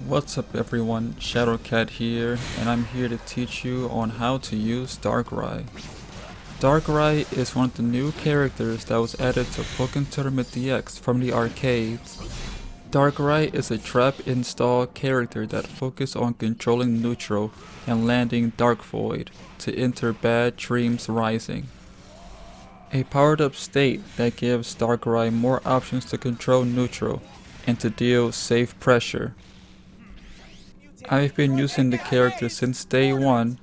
What's up everyone, Shadowcat here, and I'm here to teach you on how to use Darkrai. Darkrai is one of the new characters that was added to Pokken Tournament DX from the arcades. Darkrai is a trap install character that focuses on controlling neutral and landing Dark Void to enter Bad Dreams Rising. A powered up state that gives Darkrai more options to control neutral and to deal safe pressure. I've been using the character since day one,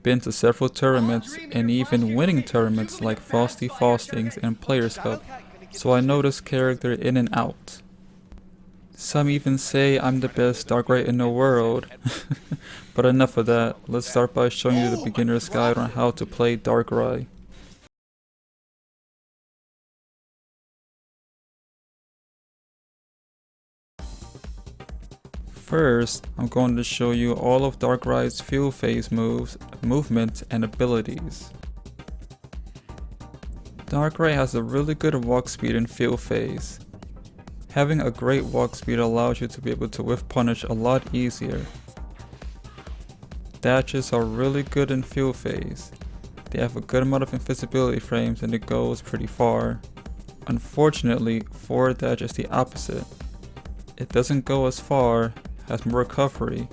been to several tournaments and even winning tournaments like Frosty Faustings and Players Cup, so I know this character in and out. Some even say I'm the best Darkrai in the world, but enough of that, let's start by showing you the beginner's guide on how to play Darkrai. First, I'm going to show you all of Darkrai's field phase moves, movements, and abilities. Darkrai has a really good walk speed in field phase. Having a great walk speed allows you to be able to whiff punish a lot easier. Dashes are really good in field phase. They have a good amount of invisibility frames and it goes pretty far. Unfortunately, forward dash is the opposite. It doesn't go as far, has more recovery,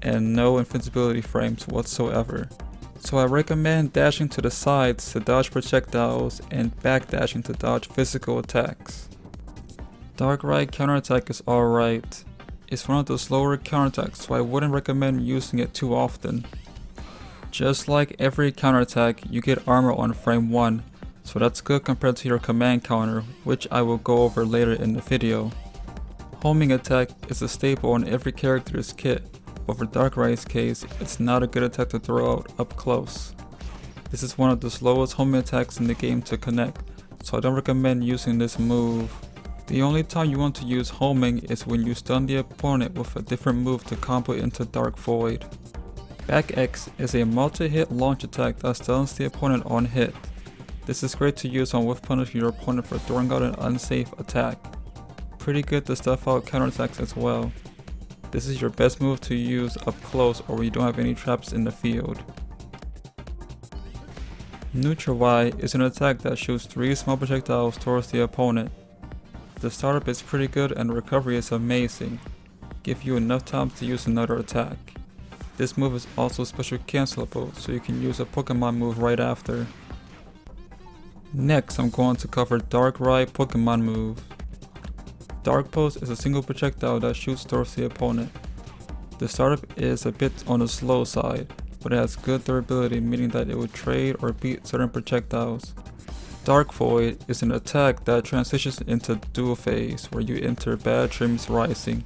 and no invincibility frames whatsoever. So I recommend dashing to the sides to dodge projectiles and backdashing to dodge physical attacks. Darkrai counterattack is alright. It's one of the slower counterattacks, so I wouldn't recommend using it too often. Just like every counterattack, you get armor on frame 1, so that's good compared to your command counter, which I will go over later in the video. Homing attack is a staple on every character's kit, but for Darkrai's case, it's not a good attack to throw out up close. This is one of the slowest homing attacks in the game to connect, so I don't recommend using this move. The only time you want to use homing is when you stun the opponent with a different move to combo into Dark Void. Back X is a multi-hit launch attack that stuns the opponent on hit. This is great to use on whiff punishing your opponent for throwing out an unsafe attack. Pretty good to stuff out counterattacks as well. This is your best move to use up close or when you don't have any traps in the field. Neutral Y is an attack that shoots 3 small projectiles towards the opponent. The startup is pretty good and the recovery is amazing. Give you enough time to use another attack. This move is also special cancelable, so you can use a Pokemon move right after. Next, I'm going to cover Darkrai Pokemon move. Dark Pulse is a single projectile that shoots towards the opponent. The startup is a bit on the slow side, but it has good durability, meaning that it will trade or beat certain projectiles. Dark Void is an attack that transitions into dual phase, where you enter Bad Dreams Rising,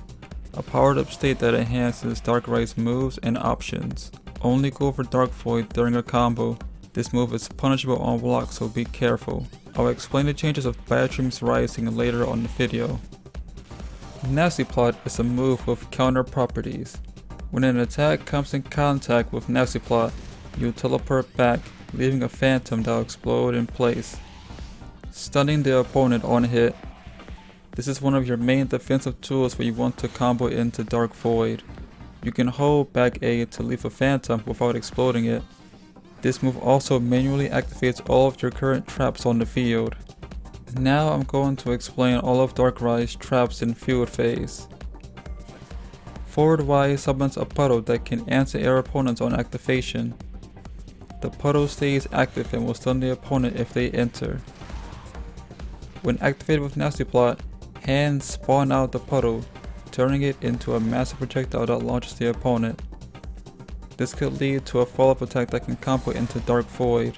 a powered up state that enhances Darkrai's moves and options. Only go for Dark Void during a combo. This move is punishable on block, so be careful. I'll explain the changes of Bad Dreams Rising later on the video. Nasty Plot is a move with counter properties. When an attack comes in contact with Nasty Plot, you teleport back, leaving a phantom that will explode in place, stunning the opponent on hit. This is one of your main defensive tools when you want to combo into Dark Void. You can hold back A to leave a phantom without exploding it. This move also manually activates all of your current traps on the field. Now I'm going to explain all of Darkrai's traps in field phase. Forward Y summons a puddle that can anti-air opponents on activation. The puddle stays active and will stun the opponent if they enter. When activated with Nasty Plot, hands spawn out the puddle, turning it into a massive projectile that launches the opponent. This could lead to a follow-up attack that can combo into Dark Void.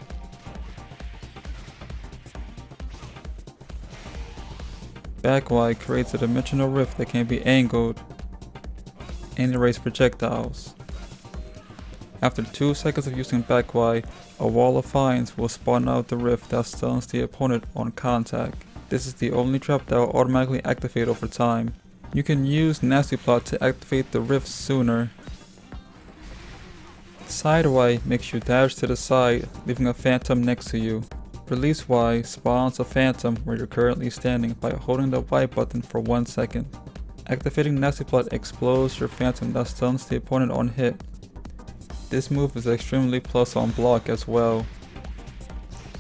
Back Y creates a dimensional rift that can be angled and erase projectiles. After 2 seconds of using Back Y, a wall of fines will spawn out the rift that stuns the opponent on contact. This is the only trap that will automatically activate over time. You can use Nasty Plot to activate the rift sooner. Side Y makes you dash to the side, leaving a phantom next to you. Release Y spawns a phantom where you're currently standing by holding the Y button for 1 second. Activating Nasty Plot explodes your Phantom that stuns the opponent on hit. This move is extremely plus on block as well.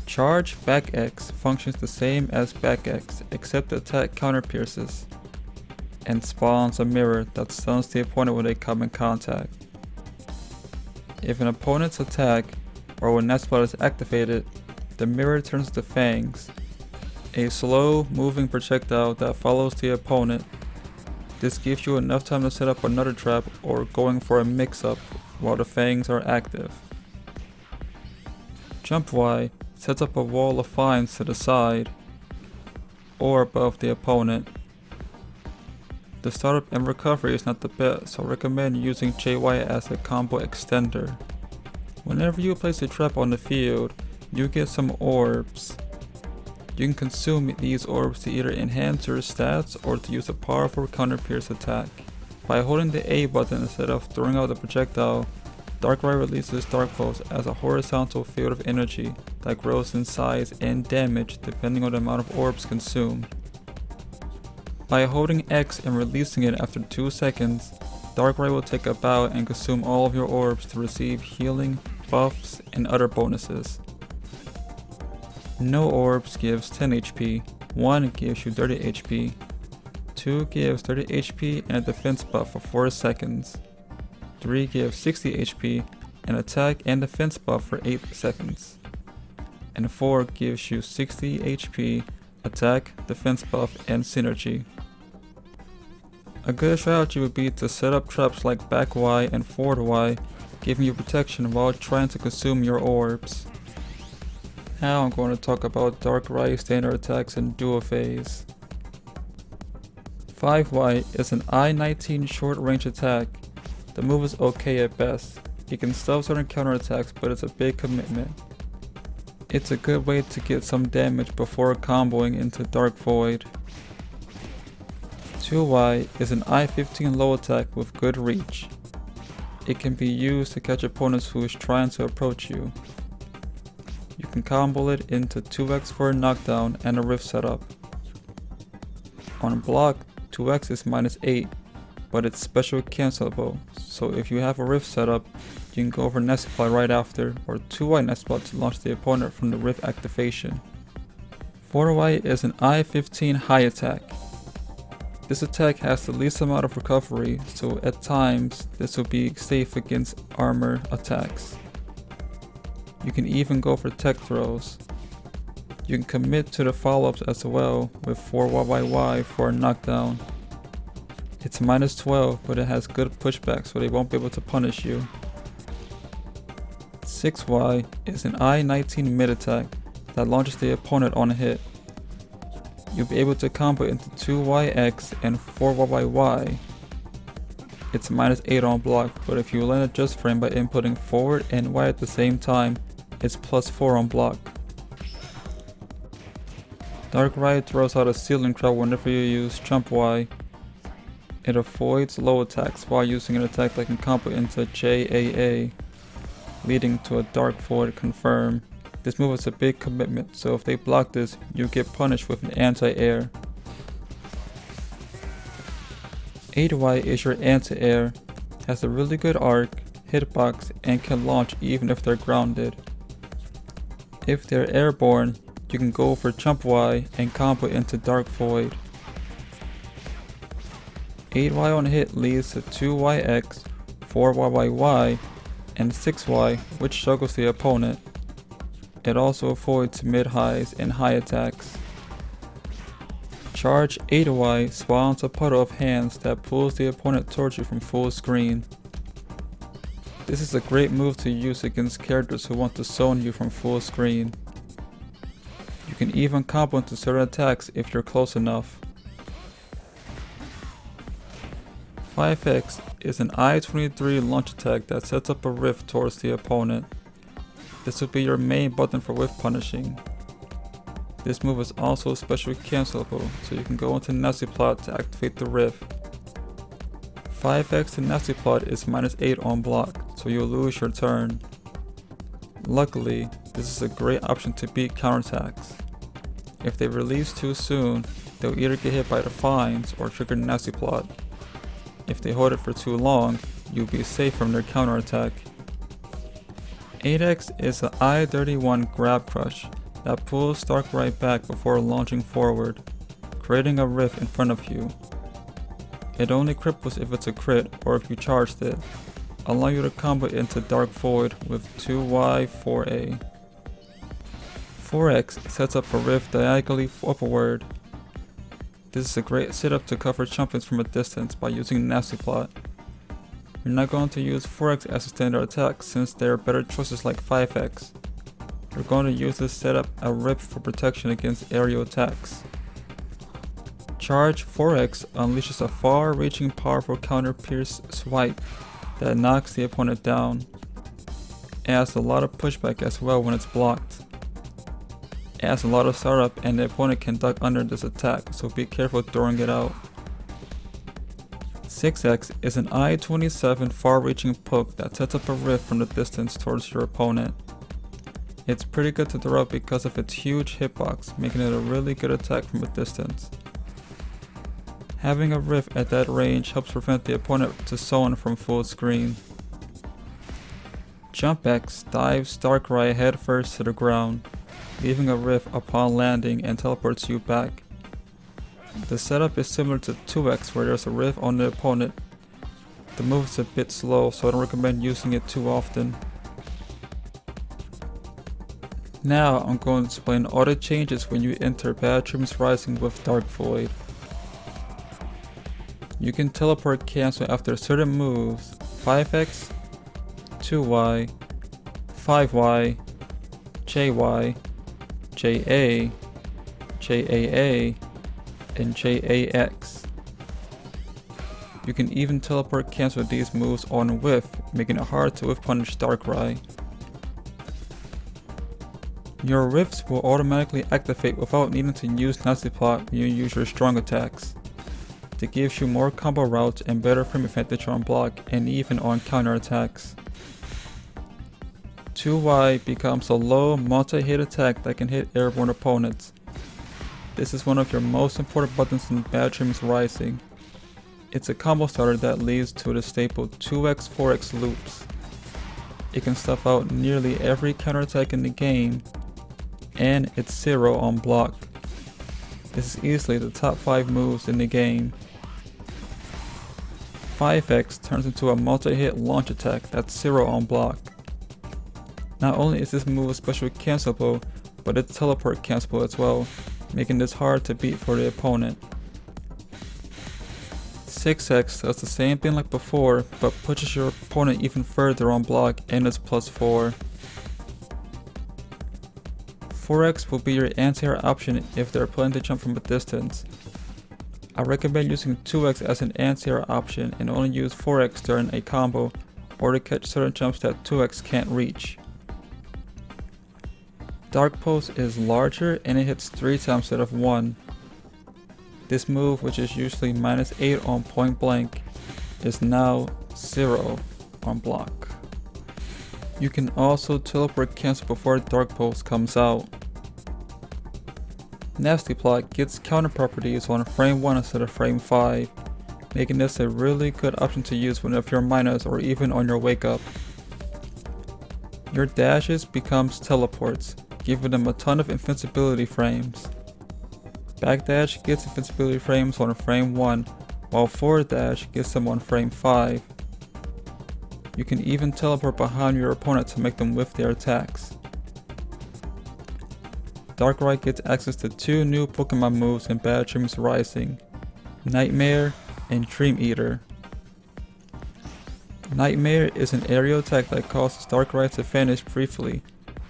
Charge Back X functions the same as Back X except the attack counter pierces and spawns a mirror that stuns the opponent when they come in contact. If an opponent's attack or when Nasty Plot is activated, the mirror turns to Fangs, a slow moving projectile that follows the opponent. This gives you enough time to set up another trap or going for a mix-up while the Fangs are active. Jump Y sets up a wall of fines to the side or above the opponent. The startup and recovery is not the best, so I recommend using JY as a combo extender. Whenever you place a trap on the field, you get some orbs. You can consume these orbs to either enhance your stats or to use a powerful counter pierce attack. By holding the A button instead of throwing out the projectile, Darkrai releases Dark Pulse as a horizontal field of energy that grows in size and damage depending on the amount of orbs consumed. By holding X and releasing it after 2 seconds, Darkrai will take a bow and consume all of your orbs to receive healing, buffs, and other bonuses. No orbs gives 10 HP, 1 gives you 30 HP, 2 gives 30 HP and a defense buff for 4 seconds, 3 gives 60 HP, an attack and defense buff for 8 seconds, and 4 gives you 60 HP, attack, defense buff, and synergy. A good strategy would be to set up traps like back Y and forward Y, giving you protection while trying to consume your orbs. Now I'm going to talk about Darkrai standard attacks in Dual Phase. 5Y is an I-19 short range attack. The move is okay at best. It can stop certain counterattacks, but it's a big commitment. It's a good way to get some damage before comboing into Dark Void. 2Y is an I-15 low attack with good reach. It can be used to catch opponents who is trying to approach you. You can combo it into 2x for a knockdown and a rift setup. On block, 2x is -8, but it's special cancelable, so if you have a rift setup, you can go for Nasty Plot right after, or 2y Nasty Plot to launch the opponent from the rift activation. 4y is an I-15 high attack. This attack has the least amount of recovery, so at times this will be safe against armor attacks. You can even go for tech throws. You can commit to the follow-ups as well with 4YYY for a knockdown. It's -12, but it has good pushback so they won't be able to punish you. 6Y is an I-19 mid attack that launches the opponent on a hit. You'll be able to combo into 2YX and 4YYY. It's -8 on block, but if you land a just frame by inputting forward and Y at the same time, it's +4 on block. Darkrai throws out a ceiling trap whenever you use Jump Y. It avoids low attacks while using an attack that can combo into JAA, leading to a Dark Void confirm. This move is a big commitment, so if they block this, you get punished with an anti-air. 8Y is your anti-air, has a really good arc, hitbox, and can launch even if they're grounded. If they're airborne, you can go for Jump Y and combo into Dark Void. 8Y on hit leads to 2YX, 4YYY, and 6Y, which struggles the opponent. It also avoids mid-highs and high attacks. Charge 8Y spawns a puddle of hands that pulls the opponent towards you from full screen. This is a great move to use against characters who want to zone you from full screen. You can even combo into certain attacks if you're close enough. 5X is an I-23 launch attack that sets up a rift towards the opponent. This will be your main button for whiff punishing. This move is also specially cancelable, so you can go into Nasty Plot to activate the rift. 5x to Nasty Plot is -8 on block, so you'll lose your turn. Luckily, this is a great option to beat counterattacks. If they release too soon, they'll either get hit by the fines or trigger Nasty Plot. If they hold it for too long, you'll be safe from their counterattack. 8X is an I-31 Grab Crush that pulls Darkrai back before launching forward, creating a rift in front of you. It only cripples if it's a crit or if you charged it, allowing you to combo into Dark Void with 2Y, 4A. 4X sets up a rift diagonally upward. This is a great setup to cover Chumpins from a distance by using Nasty Plot. You're not going to use 4X as a standard attack since there are better choices like 5X. You're going to use this setup as rift for protection against aerial attacks. Charge 4X unleashes a far-reaching powerful counter-pierce swipe that knocks the opponent down. It has a lot of pushback as well when it's blocked. It has a lot of startup and the opponent can duck under this attack, so be careful throwing it out. 6X is an I-27 far-reaching poke that sets up a rift from the distance towards your opponent. It's pretty good to throw out because of its huge hitbox, making it a really good attack from a distance. Having a rift at that range helps prevent the opponent to zone from full screen. Jump X dives Darkrai headfirst to the ground, leaving a rift upon landing and teleports you back. The setup is similar to 2X where there's a rift on the opponent. The move is a bit slow, so I don't recommend using it too often. Now I'm going to explain all the changes when you enter Bad Dreams Rising with Dark Void. You can teleport cancel after certain moves 5X, 2Y, 5Y, JY, JA, JAA, and JAX. You can even teleport cancel these moves on whiff, making it hard to whiff punish Darkrai. Your rifts will automatically activate without needing to use Nasty Plot when you use your strong attacks. It gives you more combo routes and better frame advantage on block and even on counter attacks. 2Y becomes a low multi-hit attack that can hit airborne opponents. This is one of your most important buttons in Bad Dreams Rising. It's a combo starter that leads to the staple 2x 4x loops. It can stuff out nearly every counterattack in the game, and it's 0 on block. This is easily the top 5 moves in the game. 5x turns into a multi-hit launch attack that's 0 on block. Not only is this move especially cancelable, but it's teleport cancelable as well, making this hard to beat for the opponent. 6x does the same thing like before, but pushes your opponent even further on block and is +4. 4x will be your anti-air option if they're planning to jump from a distance. I recommend using 2x as an anti-air option and only use 4x during a combo or to catch certain jumps that 2x can't reach. Dark Pulse is larger and it hits 3 times instead of 1. This move, which is usually -8 on point blank, is now 0 on block. You can also teleport cancel before Dark Pulse comes out. Nasty Plot gets counter properties on frame 1 instead of frame 5, making this a really good option to use whenever you're minus or even on your wake up. Your dashes becomes teleports, giving them a ton of invincibility frames. Backdash gets invincibility frames on frame 1, while forward dash gets them on frame 5. You can even teleport behind your opponent to make them whiff their attacks. Darkrai gets access to 2 new Pokemon moves in Bad Dreams Rising, Nightmare and Dream Eater. Nightmare is an aerial attack that causes Darkrai to vanish briefly,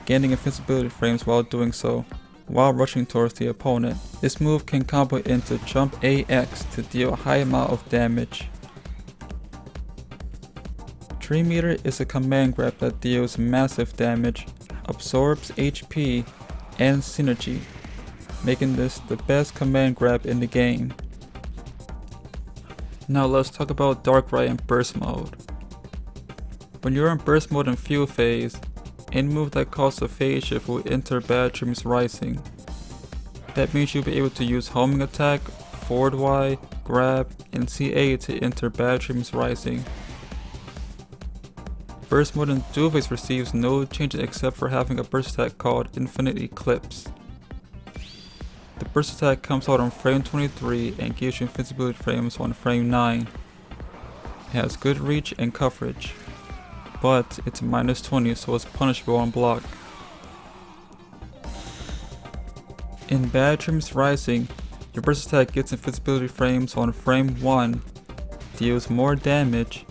gaining invincibility frames while doing so, while rushing towards the opponent. This move can combo into Jump AX to deal a high amount of damage. Dream Eater is a command grab that deals massive damage, absorbs HP, and synergy, making this the best command grab in the game. Now let's talk about Darkrai in Burst Mode. When you're in Burst Mode in Field Phase, any move that causes a phase shift will enter Bad Dreams Rising. That means you'll be able to use homing attack, forward Y, grab, and CA to enter Bad Dreams Rising. Burst Mode in Dual Phase receives no changes except for having a burst attack called Infinite Eclipse. The burst attack comes out on frame 23 and gives you invincibility frames on frame 9. It has good reach and coverage, but it's minus 20, so it's punishable on block. In Bad Dreams Rising, your burst attack gets invincibility frames on frame 1, deals more damage,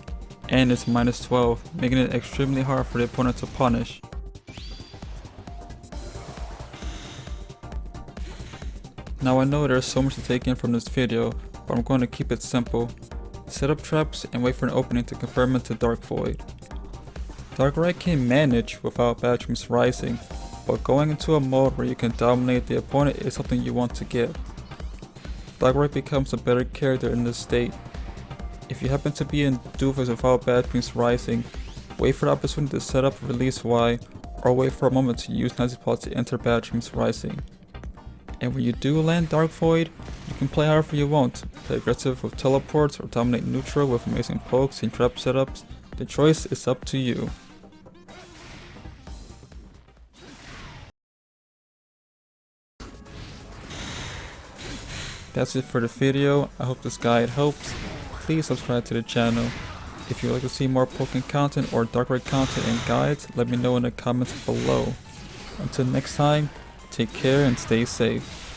and is minus 12, making it extremely hard for the opponent to punish. Now I know there's so much to take in from this video, but I'm going to keep it simple. Set up traps and wait for an opening to confirm into Dark Void. Darkrai can manage without Bad Dreams Rising, but going into a mode where you can dominate the opponent is something you want to get. Darkrai becomes a better character in this state. If you happen to be in Dual Phase without Bad Dreams Rising, wait for the opportunity to set up Release Y, or wait for a moment to use Nice Plot to enter Bad Dreams Rising. And when you do land Dark Void, you can play however you want. Play aggressive with teleports or dominate neutral with amazing pokes and trap setups. The choice is up to you. That's it for the video. I hope this guide helps. Please subscribe to the channel. If you would like to see more Pokken content or Darkrai content and guides, let me know in the comments below. Until next time, take care and stay safe.